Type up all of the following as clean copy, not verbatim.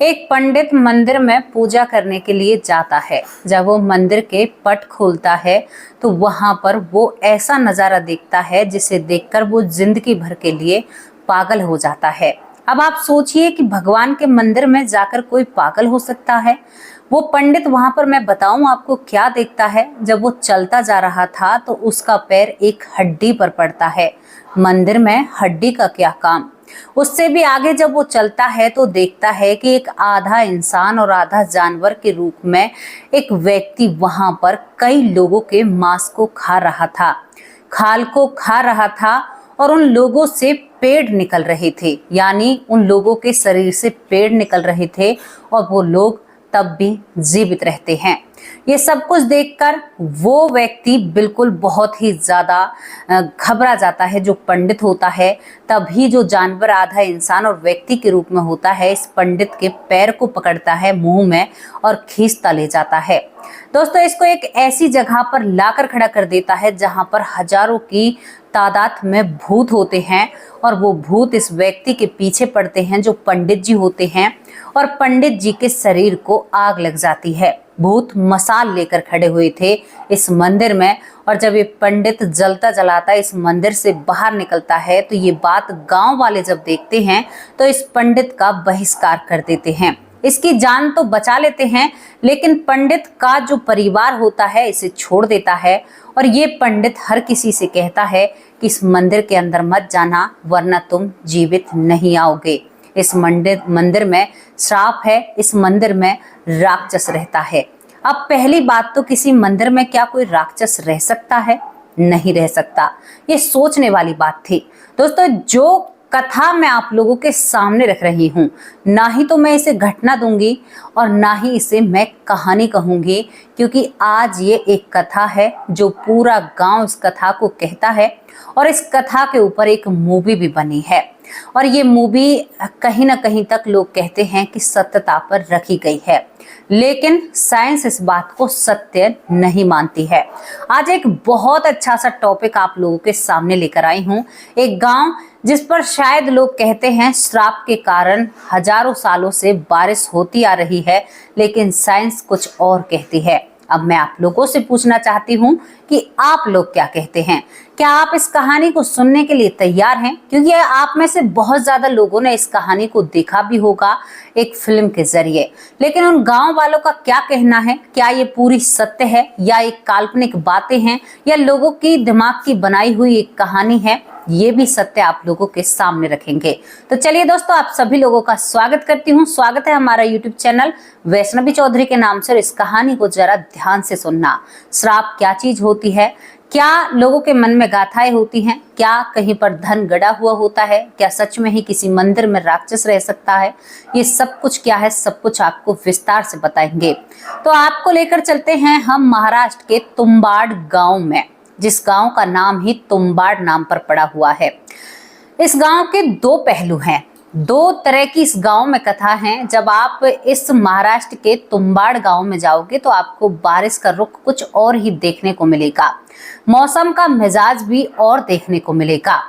एक पंडित मंदिर में पूजा करने के लिए जाता है। जब वो मंदिर के पट खोलता है तो वहां पर वो ऐसा नजारा देखता है जिसे देखकर वो जिंदगी भर के लिए पागल हो जाता है। अब आप सोचिए कि भगवान के मंदिर में जाकर कोई पागल हो सकता है। वो पंडित वहां पर, मैं बताऊं आपको क्या देखता है। जब वो चलता जा रहा था तो उसका पैर एक हड्डी पर पड़ता है। मंदिर में हड्डी का क्या काम। उससे भी आगे जब वो चलता है तो देखता है कि एक आधा इंसान और आधा जानवर के रूप में एक व्यक्ति वहां पर कई लोगों के मांस को खा रहा था, खाल को खा रहा था और उन लोगों से पेड़ निकल रहे थे, यानी उन लोगों के शरीर से पेड़ निकल रहे थे और वो लोग तब भी जीवित रहते हैं। ये सब कुछ देखकर वो व्यक्ति बिल्कुल बहुत ही ज्यादा घबरा जाता है। जो पंडित होता है, तभी जो जानवर आधा इंसान और व्यक्ति के रूप में होता है, इस पंडित के पैर को पकड़ता है मुंह में और खींचता ले जाता है। दोस्तों, इसको एक ऐसी जगह पर लाकर खड़ा कर देता है जहां पर हजारों की तादाद में भूत होते हैं और वो भूत इस व्यक्ति के पीछे पड़ते हैं जो पंडित जी होते हैं और पंडित जी के शरीर को आग लग जाती है। भूत मसाल लेकर खड़े हुए थे इस मंदिर में और जब ये पंडित जलता जलाता इस मंदिर से बाहर निकलता है तो ये बात गांव वाले जब देखते हैं तो इस पंडित का बहिष्कार कर देते हैं। इसकी जान तो बचा लेते हैं, लेकिन पंडित का जो परिवार होता है इसे छोड़ देता है और ये पंडित हर किसी से कहता है कि इस मंदिर के अंदर मत जाना वरना तुम जीवित नहीं आओगे। इस मंदिर में श्राप है, इस मंदिर में राक्षस रहता है। अब पहली बात तो किसी मंदिर में क्या कोई राक्षस रह सकता है? नहीं रह सकता। ये सोचने वाली बात थी। दोस्तों, जो कथा मैं आप लोगों के सामने रख रही हूँ, ना ही तो मैं इसे घटना दूंगी और ना ही इसे मैं कहानी कहूंगी, क्योंकि आज ये एक कथा है जो पूरा गांव इस कथा को कहता है और इस कथा के ऊपर एक मूवी भी बनी है और ये मूवी कहीं ना कहीं तक लोग कहते हैं कि सत्यता पर रखी गई है, लेकिन साइंस इस बात को सत्य नहीं मानती है। आज एक बहुत अच्छा सा टॉपिक आप लोगों के सामने लेकर आई हूँ। एक गांव जिस पर शायद लोग कहते हैं श्राप के कारण हजारों सालों से बारिश होती आ रही है, लेकिन साइंस कुछ और कहती है। अब मैं आप लोगों से पूछना चाहती हूँ कि आप लोग क्या कहते हैं। क्या आप इस कहानी को सुनने के लिए तैयार हैं? क्योंकि आप में से बहुत ज्यादा लोगों ने इस कहानी को देखा भी होगा एक फिल्म के जरिए, लेकिन उन गांव वालों का क्या कहना है? क्या ये पूरी सत्य है या एक काल्पनिक बातें हैं या लोगों की दिमाग की बनाई हुई एक कहानी है? ये भी सत्य आप लोगों के सामने रखेंगे। तो चलिए दोस्तों, आप सभी लोगों का स्वागत करती हूँ। स्वागत है हमारा यूट्यूब चैनल वैष्णवी चौधरी के नाम से। इस कहानी को जरा ध्यान से सुनना। श्राप क्या चीज होती है? क्या लोगों के मन में गाथाएं होती हैं? क्या कहीं पर धन गड़ा हुआ होता है? क्या सच में ही किसी मंदिर में राक्षस रह सकता है? ये सब कुछ क्या है, सब कुछ आपको विस्तार से बताएंगे। तो आपको लेकर चलते हैं हम महाराष्ट्र के तुम्बाड़ गांव में, जिस गांव का नाम ही तुम्बाड़ नाम पर पड़ा हुआ है। इस गांव के दो पहलू हैं, दो तरह की इस गांव में कथा है। जब आप इस महाराष्ट्र के तुम्बाड़ गांव में जाओगे तो आपको बारिश का रुख कुछ और ही देखने को मिलेगा, मौसम का मिजाज भी और देखने को मिलेगा।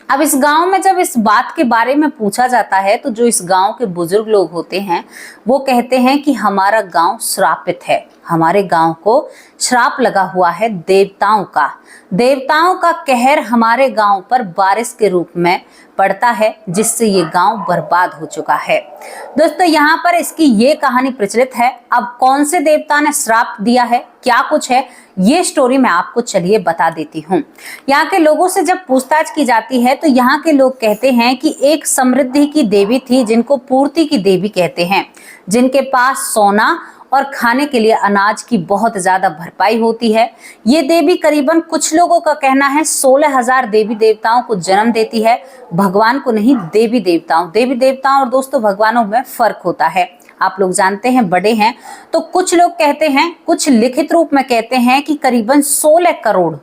अब इस गांव में जब इस बात के बारे में पूछा जाता है तो जो इस गांव के बुजुर्ग लोग होते हैं वो कहते हैं कि हमारा गांव श्रापित है, हमारे गांव को श्राप लगा हुआ है देवताओं का। देवताओं का कहर हमारे गांव पर बारिश के रूप में पड़ता है, जिससे ये गांव बर्बाद हो चुका है। दोस्तों, यहाँ पर इसकी ये कहानी प्रचलित है। अब कौन से देवता ने श्राप दिया है, क्या कुछ है, ये स्टोरी मैं आपको चलिए बता देती हूँ। यहाँ के लोगों से जब पूछताछ की जाती है तो यहाँ के लोग कहते हैं कि एक समृद्धि की देवी थी जिनको पूर्ति की देवी कहते हैं, जिनके पास सोना और खाने के लिए अनाज की बहुत ज्यादा भरपाई होती है। ये देवी करीबन, कुछ लोगों का कहना है, 16,000 देवी देवताओं को जन्म देती है। भगवान को नहीं, देवी देवताओं और दोस्तों भगवानों में फर्क होता है, आप लोग जानते हैं, बड़े हैं। तो कुछ लोग कहते हैं, कुछ लिखित रूप में कहते हैं कि करीबन 16 करोड़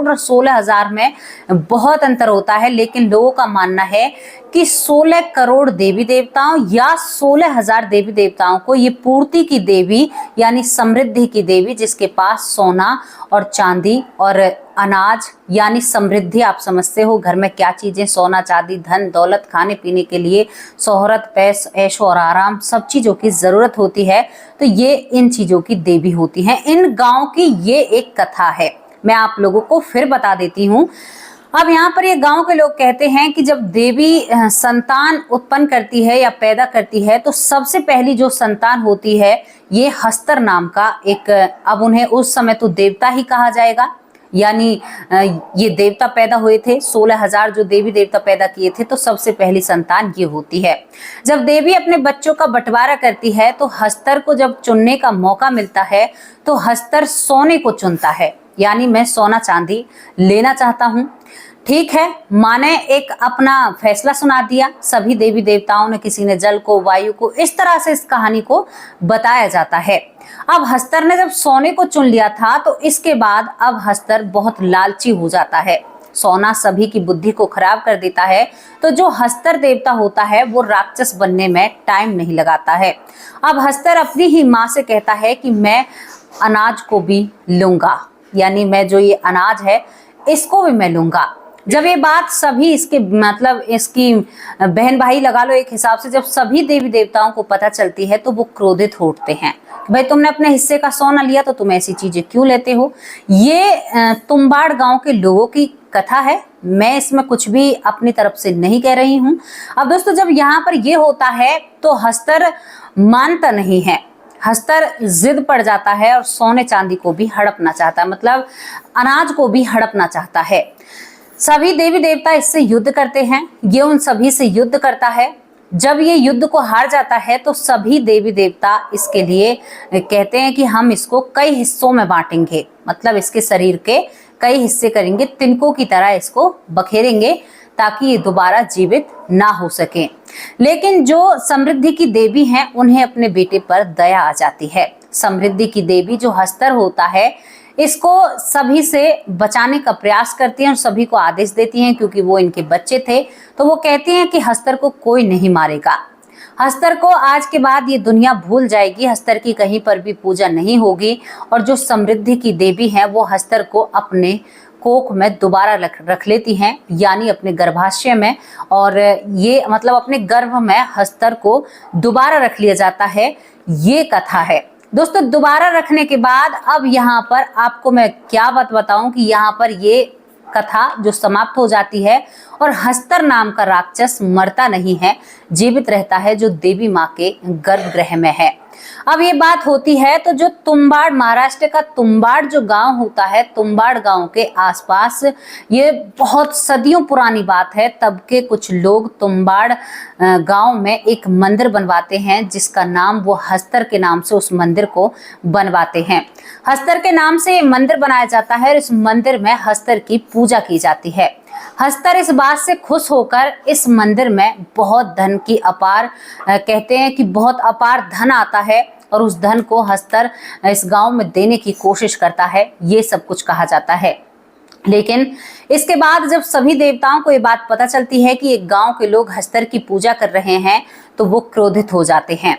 और 16,000 में बहुत अंतर होता है, लेकिन लोगों का मानना है कि 16 करोड़ देवी देवताओं या 16,000 देवी देवताओं को ये पूर्ति की देवी यानी समृद्धि की देवी, जिसके पास सोना और चांदी और अनाज यानी समृद्धि, आप समझते हो घर में क्या चीजें, सोना चांदी धन दौलत, खाने पीने के लिए शोहरत ऐशो और आराम, सब चीजों की जरूरत होती है, तो ये इन चीजों की देवी होती हैं। इन गांव की ये एक कथा है, मैं आप लोगों को फिर बता देती हूँ। अब यहाँ पर ये गांव के लोग कहते हैं कि जब देवी संतान उत्पन्न करती है या पैदा करती है तो सबसे पहली जो संतान होती है ये हस्तर नाम का एक, अब उन्हें उस समय तो देवता ही कहा जाएगा, यानी ये देवता पैदा हुए थे, 16,000 जो देवी देवता पैदा किए थे, तो सबसे पहली संतान ये होती है। जब देवी अपने बच्चों का बंटवारा करती है तो हस्तर को जब चुनने का मौका मिलता है तो हस्तर सोने को चुनता है, यानी मैं सोना चांदी लेना चाहता हूँ। ठीक है, माँ ने एक अपना फैसला सुना दिया, सभी देवी देवताओं ने, किसी ने जल को, वायु को, इस तरह से इस कहानी को बताया जाता है। अब हस्तर ने जब सोने को चुन लिया था तो इसके बाद अब हस्तर बहुत लालची हो जाता है, सोना सभी की बुद्धि को खराब कर देता है, तो जो हस्तर देवता होता है वो राक्षस बनने में टाइम नहीं लगाता है। अब हस्तर अपनी ही माँ से कहता है कि मैं अनाज को भी लूंगा, यानी मैं जो ये अनाज है इसको भी मैं लूंगा। जब ये बात सभी, इसके मतलब इसकी बहन भाई लगा लो एक हिसाब से, जब सभी देवी देवताओं को पता चलती है तो वो क्रोधित हो उठते हैं, भाई तुमने अपने हिस्से का सोना लिया तो तुम ऐसी चीजें क्यों लेते हो। ये तुम्बाड़ गांव के लोगों की कथा है, मैं इसमें कुछ भी अपनी तरफ से नहीं कह रही हूँ। अब दोस्तों जब यहाँ पर ये होता है तो हस्तर मानता नहीं है, हस्तर जिद पड़ जाता है और सोने चांदी को भी हड़पना चाहता है, मतलब अनाज को भी हड़पना चाहता है। सभी देवी देवता इससे युद्ध करते हैं, ये उन सभी से युद्ध करता है। जब ये युद्ध को हार जाता है तो सभी देवी देवता इसके लिए कहते हैं कि हम इसको कई हिस्सों में बांटेंगे, मतलब इसके शरीर के कई हिस्से करेंगे, तिनकों की तरह इसको बखेरेंगे ताकि ये दोबारा जीवित ना हो सके। लेकिन जो समृद्धि की देवी हैं उन्हें अपने बेटे पर दया आ जाती है। समृद्धि की देवी जो हस्तर होता है इसको सभी से बचाने का प्रयास करती हैं और सभी को आदेश देती हैं, क्योंकि वो इनके बच्चे थे, तो वो कहती हैं कि हस्तर को कोई नहीं मारेगा, हस्तर को आज के बाद ये दुनिया भूल जाएगी, हस्तर की कहीं पर भी पूजा नहीं होगी, और जो समृद्धि की देवी हैं वो हस्तर को अपने कोख में दोबारा रख लेती हैं, यानी अपने गर्भाशय में, और ये मतलब अपने गर्भ में हस्तर को दोबारा रख लिया जाता है। ये कथा है दोस्तों। दोबारा रखने के बाद अब यहाँ पर आपको मैं क्या बात बताऊं कि यहाँ पर ये कथा जो समाप्त हो जाती है और हस्तर नाम का राक्षस मरता नहीं है, जीवित रहता है, जो देवी माँ के गर्भगृह में है। अब ये बात होती है तो जो तुम्बाड़, महाराष्ट्र का तुम्बाड़ जो गांव होता है, तुम्बाड़ गांव के आसपास, ये बहुत सदियों पुरानी बात है, तब के कुछ लोग तुम्बाड़ गांव में एक मंदिर बनवाते हैं जिसका नाम वो हस्तर के नाम से उस मंदिर को बनवाते हैं। हस्तर के नाम से ये मंदिर बनाया जाता है और इस मंदिर में हस्तर की पूजा की जाती है। हस्तर इस बात से खुश होकर इस मंदिर में बहुत धन की अपार, कहते हैं कि बहुत अपार धन आता है और उस धन को हस्तर इस गांव में देने की कोशिश करता है, ये सब कुछ कहा जाता है। लेकिन इसके बाद जब सभी देवताओं को ये बात पता चलती है कि एक गांव के लोग हस्तर की पूजा कर रहे हैं तो वो क्रोधित हो जाते हैं।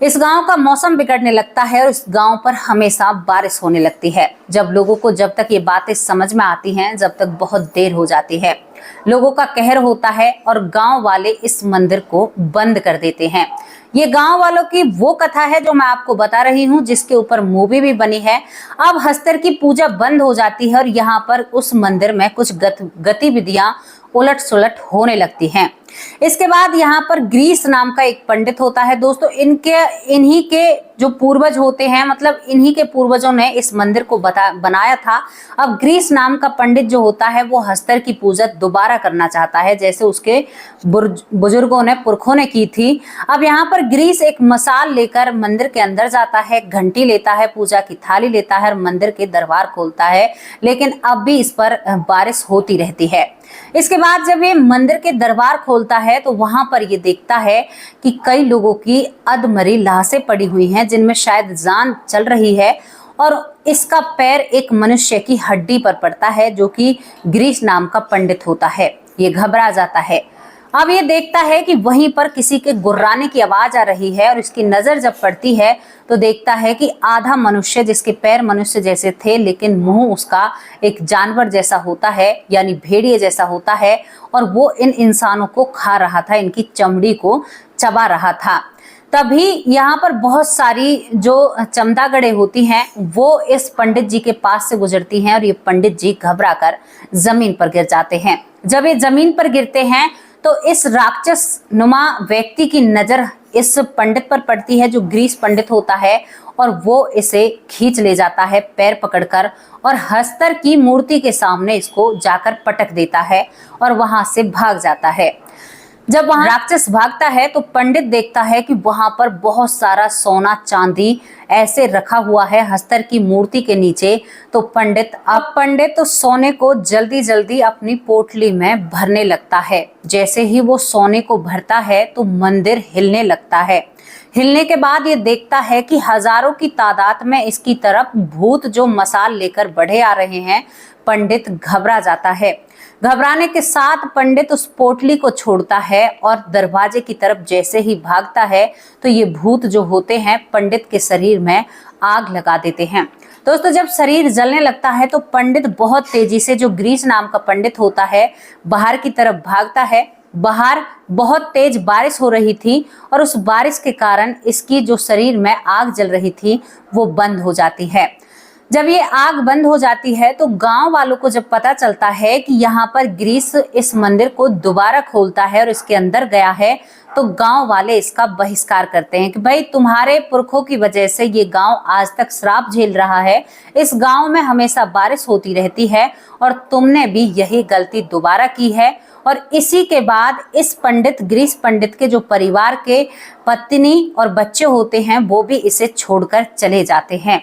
इस गांव का मौसम बिगड़ने लगता है और इस गांव पर हमेशा बारिश होने लगती है। जब लोगों को, जब तक ये बातें समझ में आती हैं, जब तक बहुत देर हो जाती है, लोगों का कहर होता है और गांव वाले इस मंदिर को बंद कर देते हैं। ये गांव वालों की वो कथा है जो मैं आपको बता रही हूँ, जिसके ऊपर मूवी भी बनी है। अब हस्तर की पूजा बंद हो जाती है और यहाँ पर उस मंदिर में कुछ गतिविधियां उलट सुलट होने लगती हैं। इसके बाद यहाँ पर ग्रीस नाम का एक पंडित होता है दोस्तों। इन्हीं के जो पूर्वज होते हैं, मतलब इन्हीं के पूर्वजों ने इस मंदिर को बनाया था। अब ग्रीस नाम का पंडित जो होता है वो हस्तर की पूजा दोबारा करना चाहता है, जैसे उसके बुजुर्गों ने, पुरखों ने की थी। अब यहाँ पर ग्रीस एक मसाल लेकर मंदिर के अंदर जाता है, घंटी लेता है, पूजा की थाली लेता है और मंदिर के दरबार खोलता है, लेकिन अब भी इस पर बारिश होती रहती है। इसके बाद जब ये मंदिर के दरबार खोलता है तो वहां पर ये देखता है कि कई लोगों की अधमरी लाशें पड़ी हुई हैं, जिनमें शायद जान चल रही है, और इसका पैर एक मनुष्य की हड्डी पर पड़ता है जो कि ग्रीस नाम का पंडित होता है। ये घबरा जाता है। अब ये देखता है कि वहीं पर किसी के गुर्राने की आवाज आ रही है और इसकी नजर जब पड़ती है तो देखता है कि आधा मनुष्य, जिसके पैर मनुष्य जैसे थे लेकिन मुंह उसका एक जानवर जैसा होता है, यानी भेड़िए जैसा होता है, और वो इन इंसानों को खा रहा था, इनकी चमड़ी को चबा रहा था। तभी यहाँ पर बहुत सारी जो चमदागड़े होती हैं वो इस पंडित जी के पास से गुजरती हैं और ये पंडित जी घबराकर जमीन पर गिर जाते हैं। जब ये जमीन पर गिरते हैं तो इस राक्षस नुमा व्यक्ति की नजर इस पंडित पर पड़ती है, जो ग्रीस पंडित होता है, और वो इसे खींच ले जाता है पैर पकड़कर और हस्तर की मूर्ति के सामने इसको जाकर पटक देता है और वहां से भाग जाता है। जब वहां राक्षस भागता है तो पंडित देखता है कि वहां पर बहुत सारा सोना चांदी ऐसे रखा हुआ है हस्तर की मूर्ति के नीचे। तो पंडित तो सोने को जल्दी जल्दी अपनी पोटली में भरने लगता है। जैसे ही वो सोने को भरता है तो मंदिर हिलने लगता है। हिलने के बाद ये देखता है कि हजारों की तादाद में इसकी तरफ भूत जो मसाल लेकर बढ़े आ रहे हैं। पंडित घबरा जाता है। घबराने के साथ पंडित उस पोटली को छोड़ता है और दरवाजे की तरफ जैसे ही भागता है तो ये भूत जो होते हैं पंडित के शरीर में आग लगा देते हैं। दोस्तों, जब शरीर जलने लगता है तो पंडित बहुत तेजी से, जो ग्रीस नाम का पंडित होता है, बाहर की तरफ भागता है। बाहर बहुत तेज बारिश हो रही थी और उस बारिश के कारण इसकी जो शरीर में आग जल रही थी वो बंद हो जाती है। जब ये आग बंद हो जाती है तो गांव वालों को जब पता चलता है कि यहाँ पर ग्रीस इस मंदिर को दोबारा खोलता है और इसके अंदर गया है, तो गांव वाले इसका बहिष्कार करते हैं कि भाई तुम्हारे पुरखों की वजह से ये गांव आज तक श्राप झेल रहा है। इस गांव में हमेशा बारिश होती रहती है और तुमने भी यही गलती दोबारा की है। और इसी के बाद इस पंडित, ग्रीस पंडित के जो परिवार के पत्नी और बच्चे होते हैं वो भी इसे छोड़कर चले जाते हैं।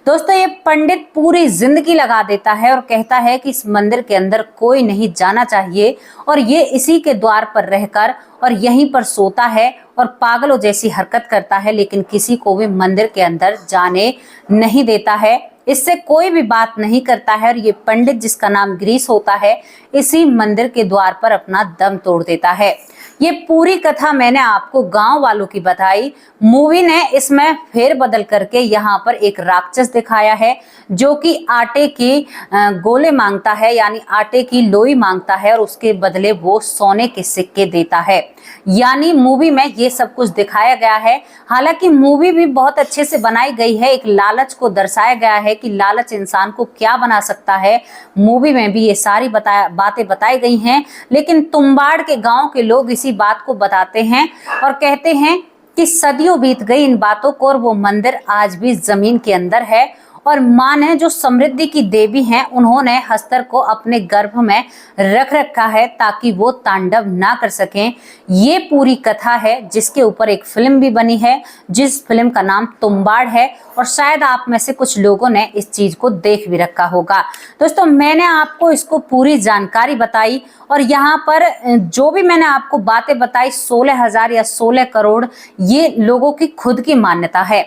दोस्तों, ये पंडित पूरी जिंदगी लगा देता है और कहता है कि इस मंदिर के अंदर कोई नहीं जाना चाहिए और ये इसी के द्वार पर रहकर और यहीं पर सोता है और पागलों जैसी हरकत करता है, लेकिन किसी को भी मंदिर के अंदर जाने नहीं देता है। इससे कोई भी बात नहीं करता है और ये पंडित, जिसका नाम ग्रीस होता है, इसी मंदिर के द्वार पर अपना दम तोड़ देता है। ये पूरी कथा मैंने आपको गांव वालों की बताई। मूवी ने इसमें फेर बदल करके यहाँ पर एक राक्षस दिखाया है जो कि आटे की गोले मांगता है, यानी आटे की लोई मांगता है और उसके बदले वो सोने के सिक्के देता है। यानी मूवी में ये सब कुछ दिखाया गया है। हालांकि मूवी भी बहुत अच्छे से बनाई गई है। एक लालच को दर्शाया गया है कि लालच इंसान को क्या बना सकता है। मूवी में भी ये सारी बातें बताई गई हैं, लेकिन तुम्बाड़ के गांव के लोग इसी बात को बताते हैं और कहते हैं कि सदियों बीत गई इन बातों को और वो मंदिर आज भी जमीन के अंदर है। और मां ने, जो समृद्धि की देवी हैं, उन्होंने हस्तर को अपने गर्भ में रख रखा है ताकि वो तांडव ना कर सकें। ये पूरी कथा है जिसके ऊपर एक फिल्म भी बनी है, जिस फिल्म का नाम तुम्बाड़ है और शायद आप में से कुछ लोगों ने इस चीज को देख भी रखा होगा। दोस्तों, मैंने आपको इसको पूरी जानकारी बताई और यहाँ पर जो भी मैंने आपको बातें बताई, 16,000 या 16 करोड़ ये लोगों की खुद की मान्यता है।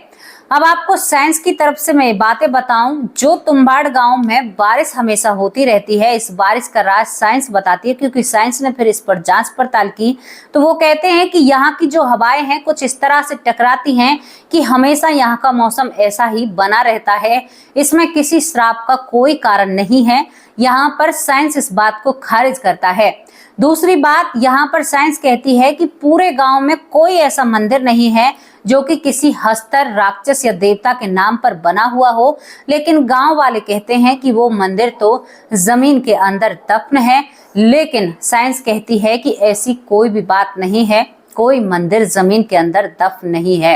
अब आपको साइंस की तरफ से मैं ये बातें बताऊं, जो तुम्बाड़ गांव में बारिश हमेशा होती रहती है, इस बारिश का राज साइंस बताती है, क्योंकि साइंस ने फिर इस पर जांच पड़ताल की। तो वो कहते हैं कि यहाँ की जो हवाएं हैं कुछ इस तरह से टकराती हैं कि हमेशा यहाँ का मौसम ऐसा ही बना रहता है। इसमें किसी श्राप का कोई कारण नहीं है। यहाँ पर साइंस इस बात को खारिज करता है। दूसरी बात, यहाँ पर साइंस कहती है कि पूरे गांव में कोई ऐसा मंदिर नहीं है जो कि किसी हस्तर, राक्षस या देवता के नाम पर बना हुआ हो, लेकिन गांव वाले कहते हैं कि वो मंदिर तो जमीन के अंदर दफन है। लेकिन साइंस कहती है कि ऐसी कोई भी बात नहीं है, कोई मंदिर जमीन के अंदर दफन नहीं है।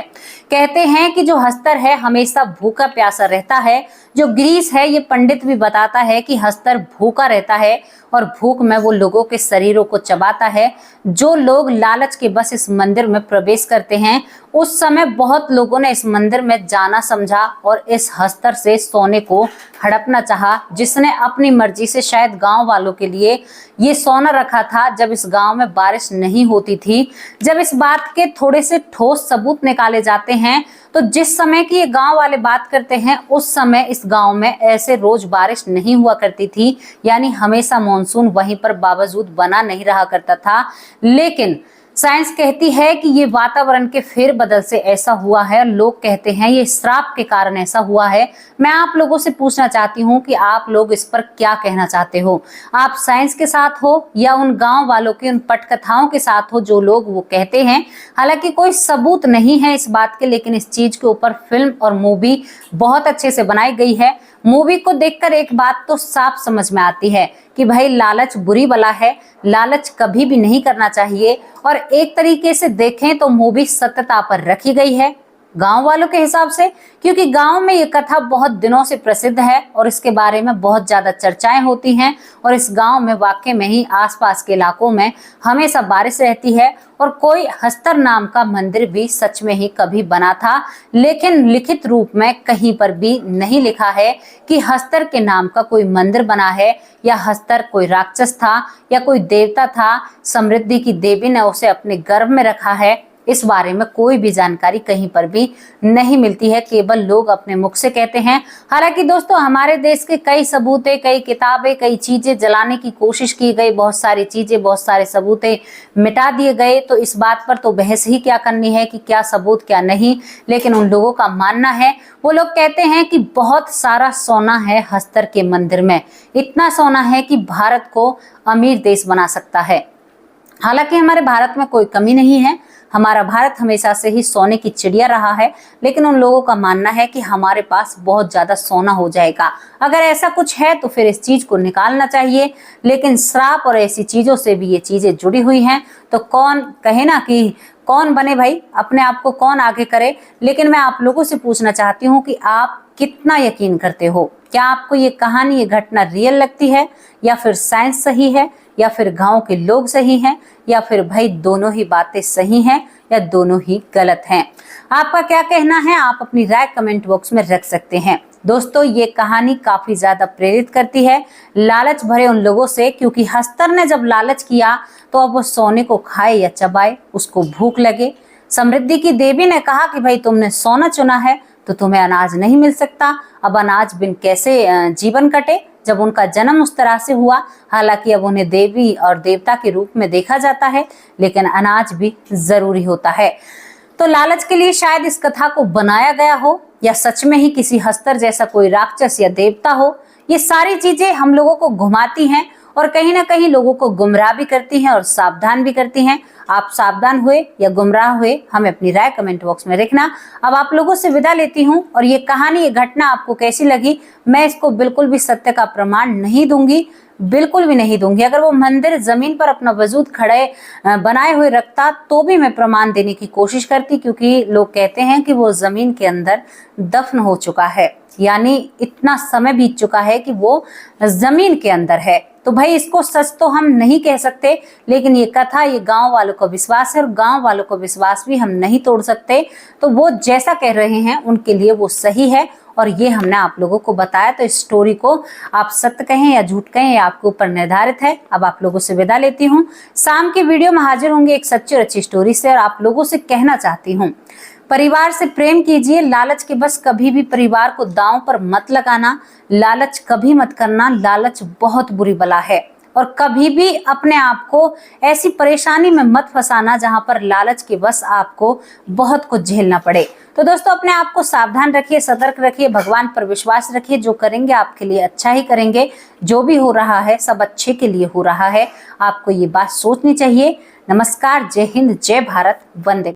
कहते हैं कि जो हस्तर है हमेशा भूखा प्यासा रहता है। जो ग्रीस है, ये पंडित भी बताता है कि हस्तर भूखा रहता है और भूख में वो लोगों के शरीरों को चबाता है। जो लोग लालच के बस इस मंदिर में प्रवेश करते हैं, उस समय बहुत लोगों ने इस मंदिर में जाना समझा और इस हस्तर से सोने को हड़पना चाहा, जिसने अपनी मर्जी से शायद गांव वालों के लिए ये सोना रखा था जब इस गांव में बारिश नहीं होती थी। जब इस बात के थोड़े से ठोस सबूत निकाले जाते हैं तो जिस समय की ये गांव वाले बात करते हैं उस समय इस गांव में ऐसे रोज बारिश नहीं हुआ करती थी, यानी हमेशा मॉनसून वहीं पर बावजूद बना नहीं रहा करता था। लेकिन साइंस कहती है कि ये वातावरण के फेरबदल से ऐसा हुआ है। लोग कहते हैं ये श्राप के कारण ऐसा हुआ है। मैं आप लोगों से पूछना चाहती हूँ कि आप लोग इस पर क्या कहना चाहते हो? आप साइंस के साथ हो या उन गांव वालों के, उन पटकथाओं के साथ हो जो लोग वो कहते हैं? हालांकि कोई सबूत नहीं है इस बात के, लेकिन इस चीज के ऊपर फिल्म और मूवी बहुत अच्छे से बनाई गई है। मूवी को देखकर एक बात तो साफ समझ में आती है कि भाई लालच बुरी बला है, लालच कभी भी नहीं करना चाहिए। और एक तरीके से देखें तो मूवी सत्यता पर रखी गई है गांव वालों के हिसाब से, क्योंकि गांव में ये कथा बहुत दिनों से प्रसिद्ध है और इसके बारे में बहुत ज्यादा चर्चाएं होती हैं। और इस गांव में वाकई में ही आसपास के इलाकों में हमेशा बारिश रहती है। और कोई हस्तर नाम का मंदिर भी सच में ही कभी बना था, लेकिन लिखित रूप में कहीं पर भी नहीं लिखा है कि हस्तर के नाम का कोई मंदिर बना है, या हस्तर कोई राक्षस था या कोई देवता था, समृद्धि की देवी ने उसे अपने गर्भ में रखा है। इस बारे में कोई भी जानकारी कहीं पर भी नहीं मिलती है, केवल लोग अपने मुख से कहते हैं। हालांकि दोस्तों हमारे देश के कई सबूतें, कई किताबें, कई चीजें जलाने की कोशिश की गई, बहुत सारी चीजें, बहुत सारे सबूतें मिटा दिए गए। तो इस बात पर तो बहस ही क्या करनी है कि क्या सबूत क्या नहीं। लेकिन उन लोगों का मानना है, वो लोग कहते हैं कि बहुत सारा सोना है हस्तर के मंदिर में, इतना सोना है कि भारत को अमीर देश बना सकता है। हालांकि हमारे भारत में कोई कमी नहीं है, हमारा भारत हमेशा से ही सोने की चिड़िया रहा है। लेकिन उन लोगों का मानना है कि हमारे पास बहुत ज्यादा सोना हो जाएगा। अगर ऐसा कुछ है तो फिर इस चीज को निकालना चाहिए। लेकिन श्राप और ऐसी चीजों से भी ये चीजें जुड़ी हुई हैं, तो कौन कहे ना कि कौन बने भाई, अपने आप को कौन आगे करे। लेकिन मैं आप लोगों से पूछना चाहती हूँ कि आप कितना यकीन करते हो? क्या आपको ये कहानी, ये घटना रियल लगती है, या फिर साइंस सही है, या फिर गांव के लोग सही हैं, या फिर भाई दोनों ही बातें सही हैं, या दोनों ही गलत हैं? आपका क्या कहना है? आप अपनी राय कमेंट बॉक्स में रख सकते हैं। दोस्तों ये कहानी काफी ज्यादा प्रेरित करती है लालच भरे उन लोगों से, क्योंकि हस्तर ने जब लालच किया तो अब वो सोने को खाए या चबाए, उसको भूख लगे। समृद्धि की देवी ने कहा कि भाई तुमने सोना चुना है तो तुम्हें अनाज नहीं मिल सकता। अब अनाज बिन कैसे जीवन कटे, जब उनका जन्म उस तरह से हुआ। हालांकि अब उन्हें देवी और देवता के रूप में देखा जाता है, लेकिन अनाज भी जरूरी होता है। तो लालच के लिए शायद इस कथा को बनाया गया हो, या सच में ही किसी हस्तर जैसा कोई राक्षस या देवता हो। ये सारी चीजें हम लोगों को घुमाती हैं और कहीं ना कहीं लोगों को गुमराह भी करती हैं और सावधान भी करती हैं। आप सावधान हुए या गुमराह हुए, हमें अपनी राय कमेंट बॉक्स में लिखना। अब आप लोगों से विदा लेती हूँ। और ये कहानी, ये घटना आपको कैसी लगी? मैं इसको बिल्कुल भी सत्य का प्रमाण नहीं दूंगी, बिल्कुल भी नहीं दूंगी। अगर वो मंदिर जमीन पर अपना वजूद खड़े बनाए हुए रखता तो भी मैं प्रमाण देने की कोशिश करती, क्योंकि लोग कहते हैं कि वो जमीन के अंदर दफन हो चुका है, यानी इतना समय बीत चुका है कि वो जमीन के अंदर है। तो भाई इसको सच तो हम नहीं कह सकते, लेकिन ये कथा, ये गांव वालों का विश्वास है और गांव वालों का विश्वास भी हम नहीं तोड़ सकते। तो वो जैसा कह रहे हैं उनके लिए वो सही है, और ये हमने आप लोगों को बताया। तो इस स्टोरी को आप सत्य कहें या झूठ कहें, ये आपके ऊपर निर्धारित है। अब आप लोगों से विदा लेती हूँ। शाम की वीडियो में हाजिर होंगे एक सच्ची और अच्छी स्टोरी से। और आप लोगों से कहना चाहती हूँ, परिवार से प्रेम कीजिए, लालच के बस कभी भी परिवार को दांव पर मत लगाना, लालच कभी मत करना। लालच बहुत बुरी बला है, और कभी भी अपने आप को ऐसी परेशानी में मत फंसाना जहां पर लालच के बस आपको बहुत कुछ झेलना पड़े। तो दोस्तों अपने आप को सावधान रखिए, सतर्क रखिए, भगवान पर विश्वास रखिए। जो करेंगे आपके लिए अच्छा ही करेंगे। जो भी हो रहा है सब अच्छे के लिए हो रहा है, आपको ये बात सोचनी चाहिए। नमस्कार, जय हिंद, जय भारत, वंदे।